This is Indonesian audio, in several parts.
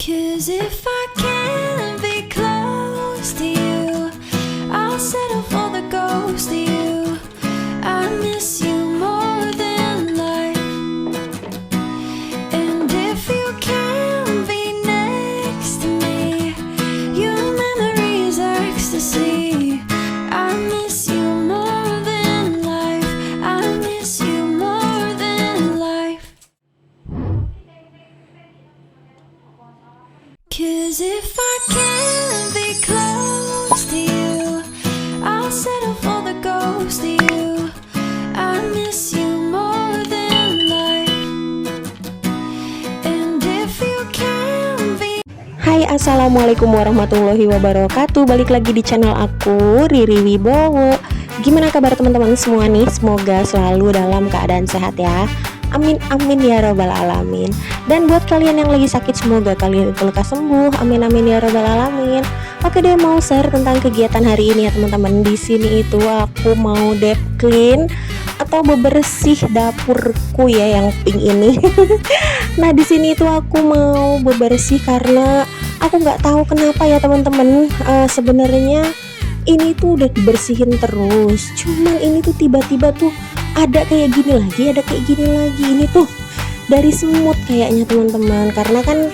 'Cause if I can't be close to you, I'll settle for the ghost of you. I miss you more than life. And if you can't be next to me, your memories are ecstasy. I miss you more than life. I miss you more than life. 'Cause if I can't be close to you, I'll settle for the ghost of you. I miss you more than life. And if you can't be. Hai, assalamualaikum warahmatullahi wabarakatuh. Balik lagi di channel aku, Riri Wibowo. Gimana kabar teman-teman semua nih? Semoga selalu dalam keadaan sehat ya. Amin amin ya robbal alamin. Dan buat kalian yang lagi sakit, semoga kalian itu lekas sembuh. Amin amin ya robbal alamin. Oke deh, mau share tentang kegiatan hari ini ya teman-teman. Di sini itu aku mau deep clean atau bebersih dapurku ya yang pink ini. Nah di sini itu aku mau bebersih karena aku nggak tahu kenapa ya teman-teman. Sebenarnya ini tuh udah dibersihin terus, cuman ini tuh tiba-tiba tuh ada kayak gini lagi, ada kayak gini lagi. Ini tuh dari semut kayaknya teman-teman, karena kan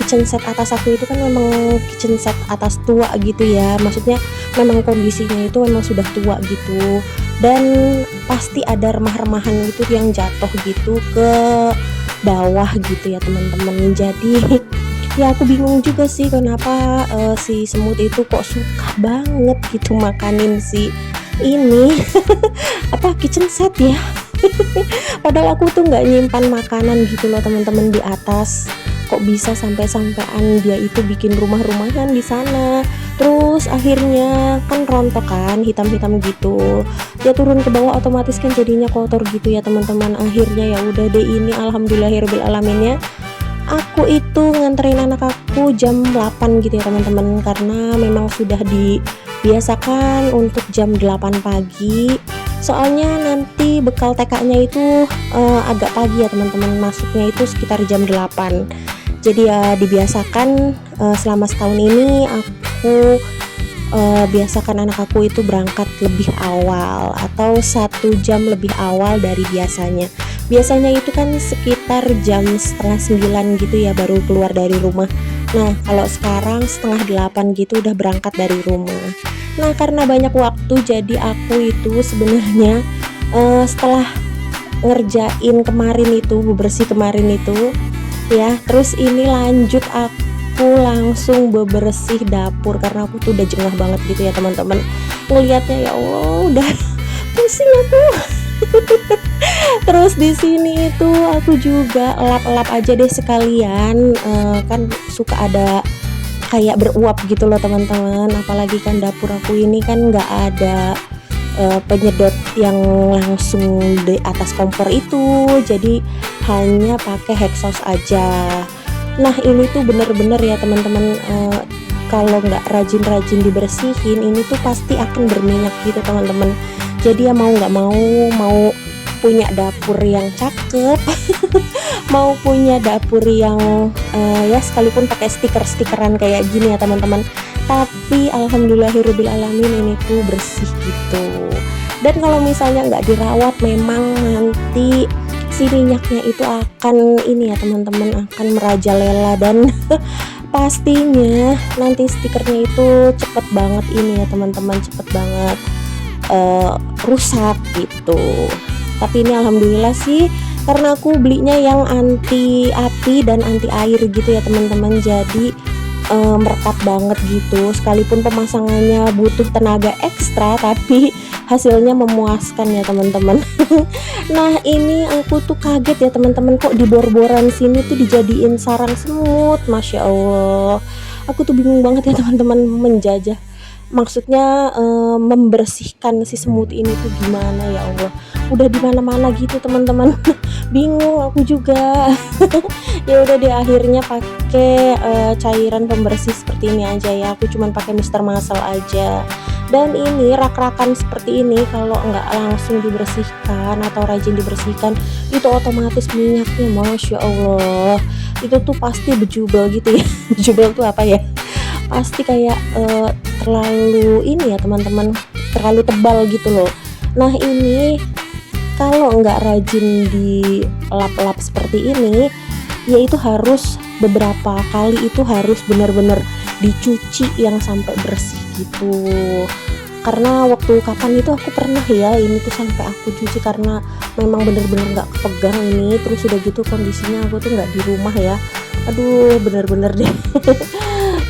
kitchen set atas aku itu kan memang kitchen set atas tua gitu ya, maksudnya memang kondisinya itu memang sudah tua gitu, dan pasti ada remah-remahan gitu yang jatuh gitu ke bawah gitu ya teman-teman. Jadi ya aku bingung juga sih kenapa si semut itu kok suka banget gitu makanin si ini apa kitchen set ya. Padahal aku tuh nggak nyimpan makanan gitu loh teman-teman di atas. Kok bisa sampai-sampean dia itu bikin rumah-rumahan di sana. Terus akhirnya kan rontok kan, hitam-hitam gitu. Dia turun ke bawah otomatis kan jadinya kotor gitu ya teman-teman. Akhirnya ya udah deh, ini alhamdulillahirabbil alamin ya. Aku itu nganterin anak aku jam 8 gitu ya teman-teman, karena memang sudah dibiasakan untuk jam 8 pagi. Soalnya nanti bekal TK-nya itu agak pagi ya teman-teman, masuknya itu sekitar jam 8. Jadi ya dibiasakan selama setahun ini aku biasakan anak aku itu berangkat lebih awal atau 1 jam lebih awal dari biasanya. Biasanya itu kan sekitar jam setengah 9 gitu ya baru keluar dari rumah. Nah kalau sekarang setengah 8 gitu udah berangkat dari rumah. Nah karena banyak waktu, jadi aku itu sebenarnya setelah ngerjain kemarin itu, bebersih kemarin itu ya, terus ini lanjut aku langsung bebersih dapur karena aku tuh udah jengah banget gitu ya teman-teman. Ngelihatnya ya Allah udah pusing aku. Terus di sini itu aku juga elap-elap aja deh sekalian, kan suka ada kayak beruap gitu loh teman-teman. Apalagi kan dapur aku ini kan nggak ada penyedot yang langsung di atas kompor itu, jadi hanya pakai hexos aja. Nah ini tuh bener-bener ya teman-teman, kalau nggak rajin-rajin dibersihin ini tuh pasti akan berminyak gitu teman-teman. Jadi ya mau nggak mau punya dapur yang cakep mau punya dapur yang ya sekalipun pakai stiker-stikeran kayak gini ya teman-teman, tapi alhamdulillahirabbil alamin ini tuh bersih gitu. Dan kalau misalnya nggak dirawat memang nanti si minyaknya itu akan ini ya teman-teman, akan merajalela dan pastinya nanti stikernya itu cepet banget ini ya teman-teman, cepet banget rusak gitu. Tapi ini alhamdulillah sih karena aku belinya yang anti api dan anti air gitu ya teman-teman, jadi merekat banget gitu. Sekalipun pemasangannya butuh tenaga ekstra tapi hasilnya memuaskan ya teman-teman. Nah ini aku tuh kaget ya teman-teman, kok di bor-boran sini tuh dijadiin sarang semut. Masya Allah, aku tuh bingung banget ya teman-teman menjajah, maksudnya membersihkan si semut ini tuh gimana ya Allah. Udah di mana-mana gitu teman-teman. Bingung aku juga. Ya udah deh akhirnya pakai cairan pembersih seperti ini aja ya. Aku cuman pakai Mr. Muscle aja. Dan ini rak-rakan seperti ini kalau nggak langsung dibersihkan atau rajin dibersihkan, itu otomatis minyaknya Masya Allah itu tuh pasti bejubel gitu ya. Bejubel tuh apa ya, pasti kayak terlalu ini ya teman-teman, terlalu tebal gitu loh. Nah ini kalau nggak rajin dilap-lap seperti ini, yaitu harus beberapa kali, itu harus benar-benar dicuci yang sampai bersih gitu. Karena waktu kapan itu aku pernah ya ini tuh sampai aku cuci karena memang bener-bener nggak kepegang ini. Terus udah gitu kondisinya aku tuh nggak di rumah ya, aduh bener-bener deh.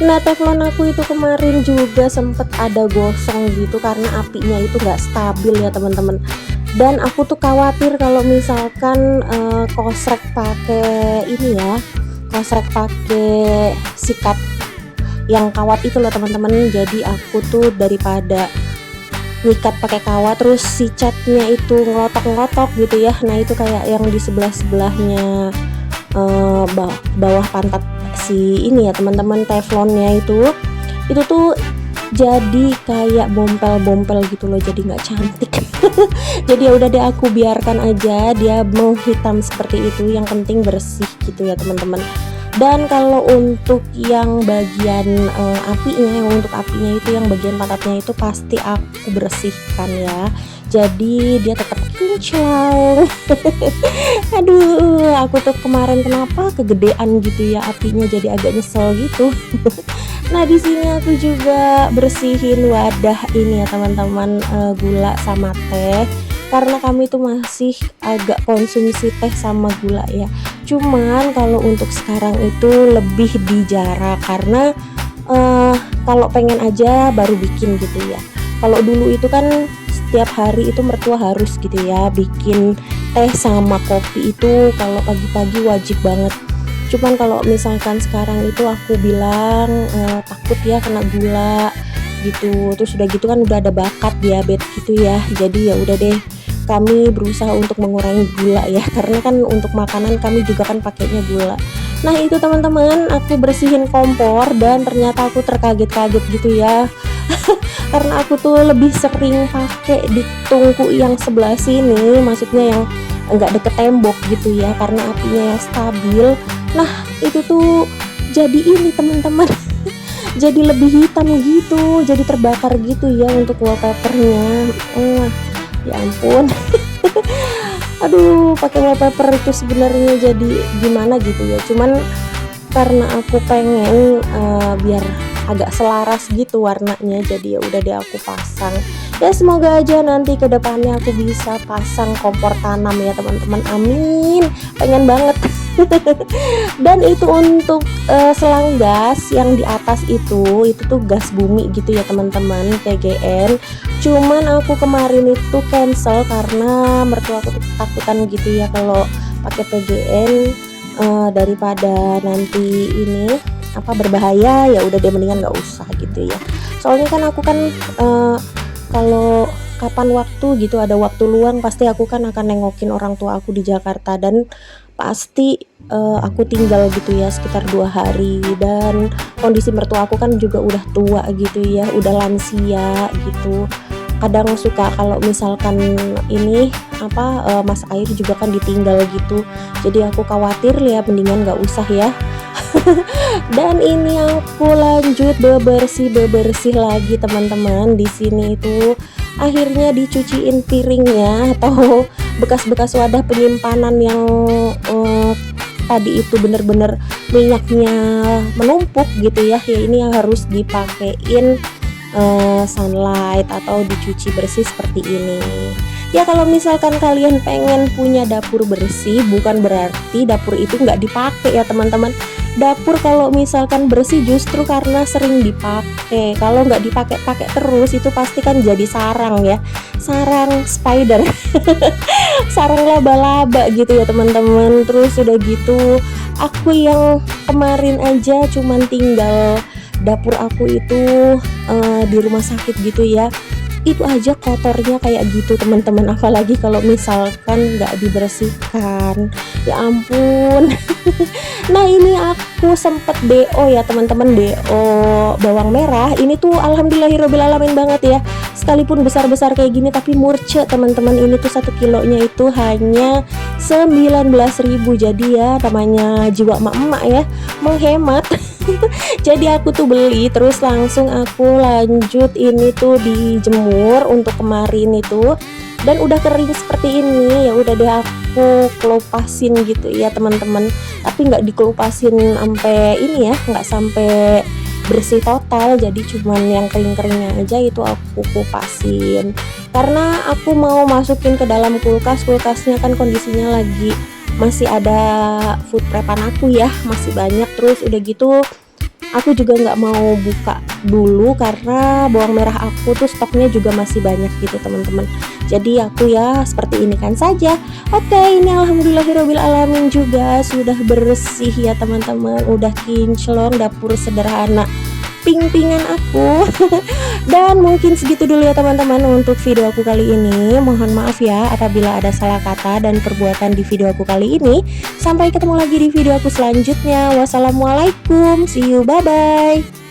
Nah teflon aku itu kemarin juga sempet ada gosong gitu karena apinya itu nggak stabil ya teman-teman. Dan aku tuh khawatir kalau misalkan kosrek pakai ini ya, kosrek pakai sikat yang kawat itu loh teman-teman. Jadi aku tuh daripada nyikat pakai kawat terus si catnya itu ngelotok-ngelotok gitu ya. Nah itu kayak yang di sebelah-sebelahnya bawah pantat si ini ya teman-teman, teflonnya itu tuh jadi kayak bompel-bompel gitu loh, jadi nggak cantik. Jadi ya udah deh aku biarkan aja dia menghitam seperti itu, yang penting bersih gitu ya teman-teman. Dan kalau untuk yang bagian untuk apinya itu, yang bagian pantatnya itu pasti aku bersihkan ya, jadi dia tetap kinclong. Aduh aku tuh kemarin kenapa kegedean gitu ya apinya, jadi agak nyesel gitu. Nah di sini aku juga bersihin wadah ini ya teman-teman, gula sama teh, karena kami tuh masih agak konsumsi teh sama gula ya. Cuman kalau untuk sekarang itu lebih dijarak karena kalau pengen aja baru bikin gitu ya. Kalau dulu itu kan setiap hari itu mertua harus gitu ya bikin teh sama kopi itu kalau pagi-pagi wajib banget. Cuman kalau misalkan sekarang itu aku bilang takut ya kena gula gitu. Terus udah gitu kan udah ada bakat diabetes gitu ya. Jadi ya udah deh kami berusaha untuk mengurangi gula ya, karena kan untuk makanan kami juga kan pakainya gula. Nah itu teman-teman aku bersihin kompor dan ternyata aku terkaget-kaget gitu ya. Karena aku tuh lebih sering pakai di tungku yang sebelah sini, maksudnya yang enggak deket tembok gitu ya, karena apinya yang stabil. Nah itu tuh jadi ini teman-teman. Jadi lebih hitam gitu, jadi terbakar gitu ya untuk wallpapernya. Ya ampun. Aduh pakai wallpaper itu sebenarnya jadi gimana gitu ya, cuman karena aku pengen biar agak selaras gitu warnanya, jadi ya udah deh aku pasang. Ya semoga aja nanti kedepannya aku bisa pasang kompor tanam ya teman-teman, amin, pengen banget. Dan itu untuk selang gas yang di atas itu tuh gas bumi gitu ya teman-teman, PGN. Cuman aku kemarin itu cancel karena mertua aku tuh ketakutan gitu ya kalau pakai PGN, daripada nanti ini berbahaya, ya udah deh mendingan nggak usah gitu ya. Soalnya kan aku kan kalau kapan waktu gitu ada waktu luang pasti aku kan akan nengokin orang tua aku di Jakarta, dan pasti aku tinggal gitu ya sekitar 2 hari. Dan kondisi mertua aku kan juga udah tua gitu ya, udah lansia gitu. Kadang suka kalau misalkan ini mas air juga kan ditinggal gitu, jadi aku khawatir ya mendingan nggak usah ya. Dan ini aku lanjut bebersih lagi teman-teman. Di sini itu akhirnya dicuciin piringnya atau bekas-bekas wadah penyimpanan yang tadi itu bener-bener minyaknya menumpuk gitu ya. Ya ini yang harus dipakein sunlight atau dicuci bersih seperti ini. Ya kalau misalkan kalian pengen punya dapur bersih, bukan berarti dapur itu nggak dipakai ya teman-teman. Dapur kalau misalkan bersih justru karena sering dipakai. Kalau nggak dipakai terus itu pasti kan jadi sarang ya, sarang spider. Sarang laba-laba gitu ya teman-teman. Terus udah gitu aku yang kemarin aja cuman tinggal dapur aku itu di rumah sakit gitu ya, itu aja kotornya kayak gitu teman-teman, apalagi kalau misalkan nggak dibersihkan, ya ampun. Nah ini aku sempet DO ya teman-teman, DO bawang merah ini tuh alhamdulillahirobbilalamin banget ya, sekalipun besar-besar kayak gini tapi murce teman-teman. Ini tuh 1 kilonya itu hanya 19.000, jadi ya namanya jiwa emak-emak ya, menghemat. Jadi aku tuh beli terus langsung aku lanjut ini tuh dijemur untuk kemarin itu, dan udah kering seperti ini. Ya udah deh aku kelupasin gitu ya teman-teman, tapi nggak dikelupasin sampai ini ya, nggak sampai bersih total, jadi cuman yang kering-keringnya aja itu aku kupasin karena aku mau masukin ke dalam kulkas. Kulkasnya kan kondisinya lagi masih ada food prepan aku ya, masih banyak. Terus udah gitu aku juga nggak mau buka dulu karena bawang merah aku tuh stoknya juga masih banyak gitu teman-teman. Jadi aku ya seperti ini kan saja. Oke, ini alhamdulillahirobbilalamin juga sudah bersih ya teman-teman, udah kinclong dapur sederhana ping-pingan aku. Dan mungkin segitu dulu ya teman-teman untuk video aku kali ini. Mohon maaf ya apabila ada salah kata dan perbuatan di video aku kali ini. Sampai ketemu lagi di video aku selanjutnya. Wassalamualaikum, see you, bye bye.